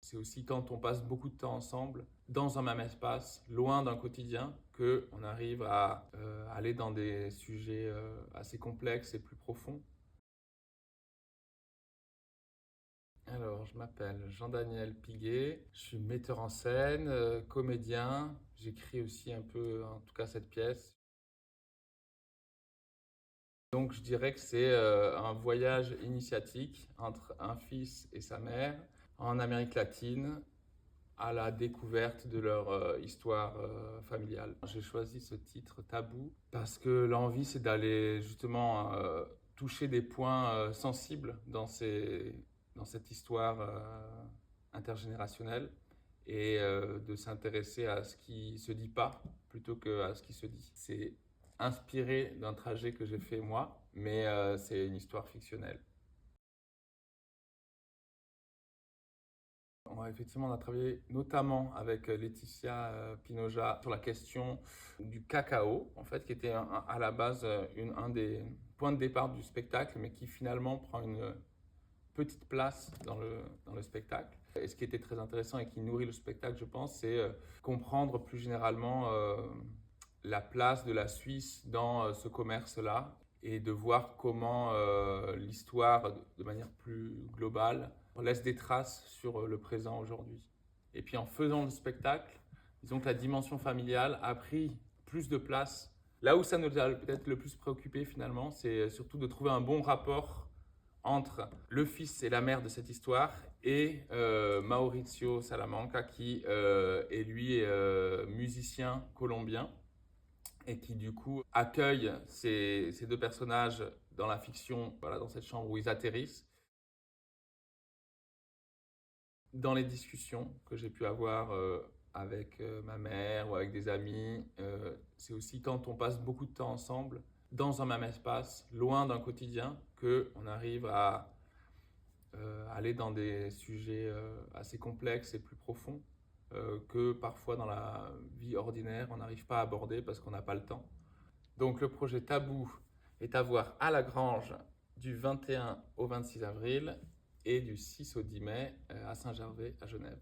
C'est aussi quand on passe beaucoup de temps ensemble, dans un même espace, loin d'un quotidien, qu'on arrive à aller dans des sujets assez complexes et plus profonds. Alors, je m'appelle Jean-Daniel Piguet, je suis metteur en scène, comédien. J'écris aussi un peu, en tout cas cette pièce. Donc, je dirais que c'est un voyage initiatique entre un fils et sa mère en Amérique latine à la découverte de leur histoire familiale. J'ai choisi ce titre Tabou parce que l'envie, c'est d'aller justement toucher des points sensibles dans cette histoire intergénérationnelle et de s'intéresser à ce qui se dit pas plutôt qu'à ce qui se dit. C'est inspiré d'un trajet que j'ai fait moi, mais c'est une histoire fictionnelle. Effectivement, on a travaillé notamment avec Laetitia Pinoja sur la question du cacao, en fait, qui était à la base un des points de départ du spectacle, mais qui finalement prend une petite place dans le spectacle. Et ce qui était très intéressant et qui nourrit le spectacle, je pense, c'est comprendre plus généralement la place de la Suisse dans ce commerce-là et de voir comment l'histoire, de manière plus globale, laisse des traces sur le présent aujourd'hui. Et puis en faisant le spectacle, disons que la dimension familiale a pris plus de place. Là où ça nous a peut-être le plus préoccupé finalement, c'est surtout de trouver un bon rapport entre le fils et la mère de cette histoire et Maurizio Salamanca qui est lui musicien colombien et qui du coup accueille ces deux personnages dans la fiction, voilà, dans cette chambre où ils atterrissent. Dans les discussions que j'ai pu avoir avec ma mère ou avec des amis, c'est aussi quand on passe beaucoup de temps ensemble, dans un même espace, loin d'un quotidien, qu'on arrive à aller dans des sujets assez complexes et plus profonds que parfois dans la vie ordinaire, on n'arrive pas à aborder parce qu'on n'a pas le temps. Donc le projet Tabou est à voir à la Grange du 21 au 26 avril et du 6 au 10 mai à Saint-Gervais à Genève.